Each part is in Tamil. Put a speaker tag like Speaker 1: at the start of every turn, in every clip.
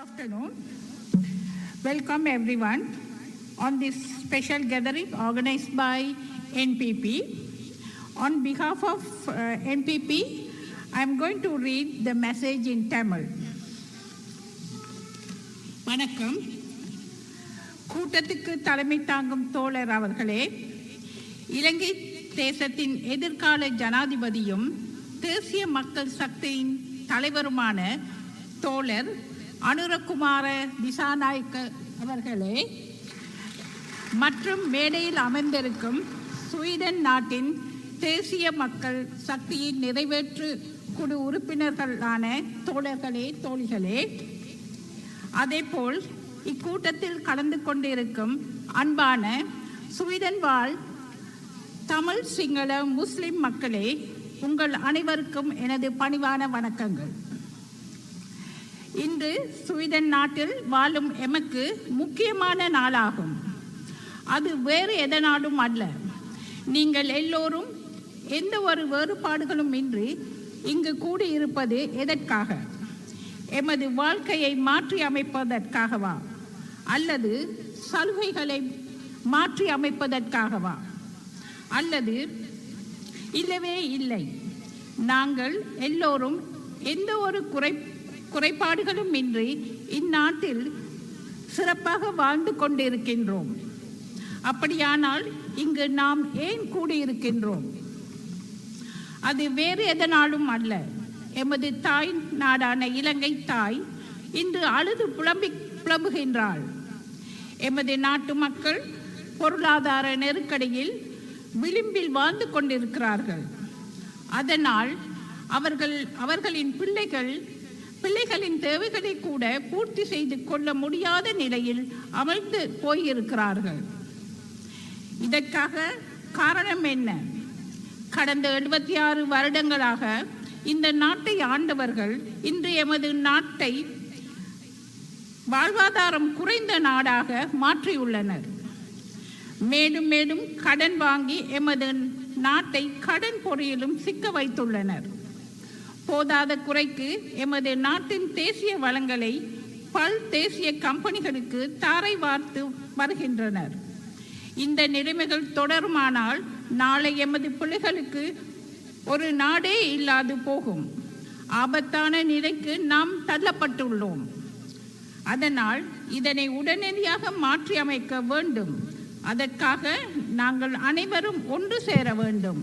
Speaker 1: afternoon. Welcome everyone on this special gathering organized by NPP. On behalf of NPP, I am going to read the message in Tamil. வணக்கம். கூட்டத்துக்கு தலைமை தாங்கும் தோழர் அவர்களே, இலங்கை தேசத்தின் எதிர்கால ஜனாதிபதியும் தேசிய மக்கள் சக்தியின் தலைவருமான தோழர் அனுரகுமார திசாநாயக்க அவர்களே மற்றும் மேடையில் அமர்ந்திருக்கும் ஸ்வீடன் நாட்டின் தேசிய மக்கள் சக்தியின் நிறைவேற்று குழு உறுப்பினர்களான தோழர்களே, தோழிகளே, அதேபோல் இக்கூட்டத்தில் கலந்து கொண்டிருக்கும் அன்பான ஸ்வீடன் வாழ் தமிழ், சிங்கள, முஸ்லிம் மக்களே, உங்கள் அனைவருக்கும் எனது பணிவான வணக்கங்கள். இன்று ஸ்வீடன் நாட்டில் வாழும் எமக்கு முக்கியமான நாளாகும். அது வேறு எதனாலும் அல்ல. நீங்கள் எல்லோரும் எந்த ஒரு வேறுபாடுகளும் இன்றி இங்கு கூடியிருப்பது எதற்காக? எமது வாழ்க்கையை மாற்றி அமைப்பதற்காகவா அல்லது சலுகைகளை மாற்றி அமைப்பதற்காகவா அல்லது இல்லவே இல்லை, நாங்கள் எல்லோரும் எந்த ஒரு குறைபாடுகளும் இன்றி இந்நாட்டில் சிறப்பாக வாழ்ந்து கொண்டிருக்கின்றோம். அப்படியானால் இங்கு நாம் ஏன் கூடியிருக்கின்றோம்? அது வேறு எதனாலும் அல்ல. எமது தாய் நாடான இலங்கை தாய் இன்று அழுது புலம்புகின்றாள். எமது நாட்டு மக்கள் பொருளாதார நெருக்கடியில் விளிம்பில் வாழ்ந்து கொண்டிருக்கிறார்கள். அதனால் அவர்களின் பிள்ளைகளின் தேவைகளை கூட பூர்த்தி செய்து கொள்ள முடியாத நிலையில் அமர்ந்து போயிருக்கிறார்கள். இதற்காக காரணம் என்ன? கடந்த 76 வருடங்களாக இந்த நாட்டை ஆண்டவர்கள் இன்று எமது நாட்டை வாழ்வாதாரம் குறைந்த நாடாக மாற்றியுள்ளனர். மேலும் மேலும் கடன் வாங்கி எமது நாட்டை கடன் பொறியிலும் சிக்க வைத்துள்ளனர். போதாத குறைக்கு எமது நாட்டின் தேசிய வளங்களை பல் தேசிய கம்பெனிகளுக்கு தாரை வார்த்து வருகின்றனர். இந்த நிலைமைகள் தொடருமானால் நாளை எமது பிள்ளைகளுக்கு ஒரு நாடே இல்லாது போகும் ஆபத்தான நிலைக்கு நாம் தள்ளப்பட்டுள்ளோம். அதனால் இதனை உடனடியாக மாற்றி அமைக்க வேண்டும். அதற்காக நாங்கள் அனைவரும் ஒன்று சேர வேண்டும்.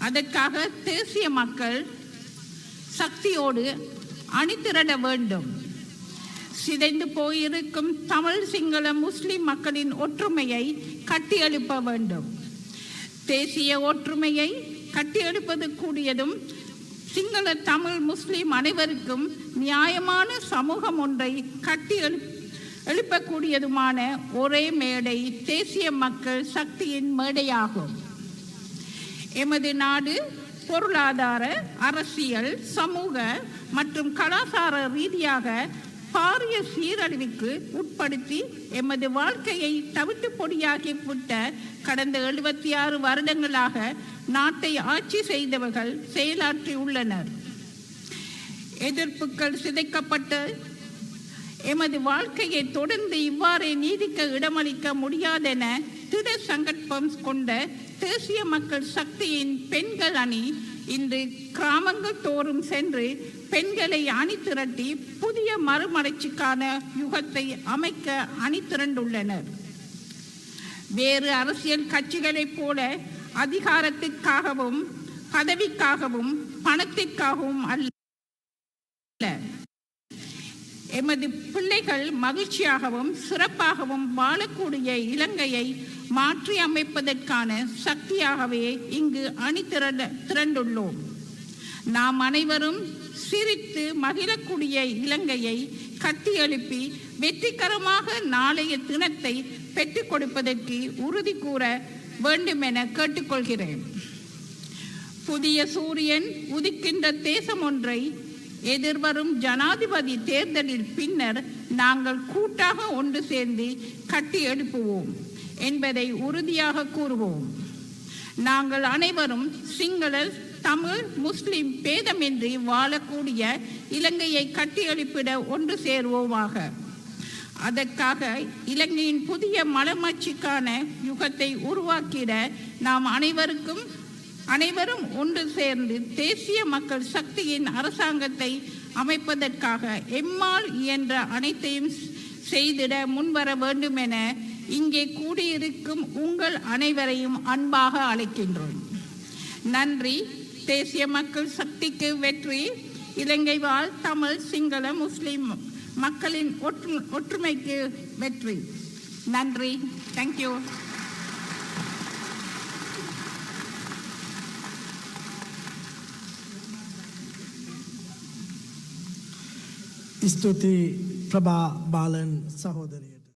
Speaker 1: அதற்காக தேசிய மக்கள் சக்தியோடு அணிதிரட வேண்டும். சிதைந்து போயிருக்கும் தமிழ், சிங்கள, முஸ்லிம் மக்களின் ஒற்றுமையை கட்டியெழுப்ப வேண்டும். தேசிய ஒற்றுமையை கட்டியெழுப்பது கூடியதும் சிங்கள, தமிழ், முஸ்லிம் அனைவருக்கும் நியாயமான சமூகம் ஒன்றை எழுப்பக்கூடியதுமான ஒரே மேடை தேசிய மக்கள் சக்தியின் மேடையாகும். எமது நாடு பொருளாதார, அரசியல், சமூக மற்றும் கலாச்சார ரீதியாக பாரிய சீரழிவுக்கு உட்படுத்தி எமது வாழ்க்கையை தவிட்டு பொடியாகிவிட்ட கடந்த 76 வருடங்களாக நாட்டை ஆட்சி செய்தவர்கள் செயலாற்றியுள்ளனர். எதிர்ப்புகள் சிதைக்கப்பட்டு எமது வாழ்க்கையை தொடர்ந்து இவ்வாறே நீதிக்க இடமளிக்க முடியாதென திட சங்கல்பம் கொண்ட தேசிய மக்கள் சக்தியின் பெண்கள் அணி இன்று கிராமங்கள் தோறும் சென்று பெண்களை அணி திரட்டி புதிய மறுமலர்ச்சிக்கான யுகத்தை அமைக்க அணி திரண்டுள்ளனர். வேறு அரசியல் கட்சிகளைப் போல அதிகாரத்திற்காகவும் பதவிக்காகவும் பணத்திற்காகவும் அல்ல, எமது பிள்ளைகள் மகிழ்ச்சியாகவும் சிறப்பாகவும் வாழக்கூடிய இலங்கையை மாற்றி அமைப்பதற்கான சக்தியாகவே இங்கு அணி திரண்டுள்ளோம். நாம் அனைவரும் சிரித்து மகிழக்கூடிய இலங்கையை கட்டியெழுப்பி வெற்றிகரமாக நாளைய தினத்தை பெற்றுக் கொடுப்பதற்கு உறுதி கூற வேண்டும் என கேட்டுக்கொள்கிறேன். புதிய சூரியன் உதிக்கின்ற தேசம் ஒன்றை எதிர்வரும் ஜனாதிபதி தேர்தலில் பின்னர் நாங்கள் கூட்டாக ஒன்று சேர்ந்து கட்டி எழுப்புவோம் என்பதை உறுதியாக கூறுவோம். நாங்கள் அனைவரும் சிங்கள, தமிழ் முஸ்லிம் பேதமின்றி வாழக்கூடிய இலங்கையை கட்டியெழுப்பிட ஒன்று சேர்வோமாக. அதற்காக இலங்கையின் புதிய மலர்ச்சிக்கான யுகத்தை உருவாக்கிட நாம் அனைவரும் ஒன்று சேர்ந்து தேசிய மக்கள் சக்தியின் அரசாங்கத்தை அமைப்பதற்காக எம்மால் இயன்ற அனைத்தையும் செய்திட முன்வர வேண்டும் என இங்கே கூடியிருக்கும் உங்கள் அனைவரையும் அன்பாக அழைக்கின்றோம். நன்றி. தேசிய மக்கள் சக்திக்கு வெற்றி. இலங்கை வாழ் தமிழ் சிங்கள முஸ்லிம் மக்களின் ஒற்றுமைக்கு வெற்றி. நன்றி. தேங்க்யூ.
Speaker 2: ස්තුති ප්‍රභා බාලන් සහෝදරිය.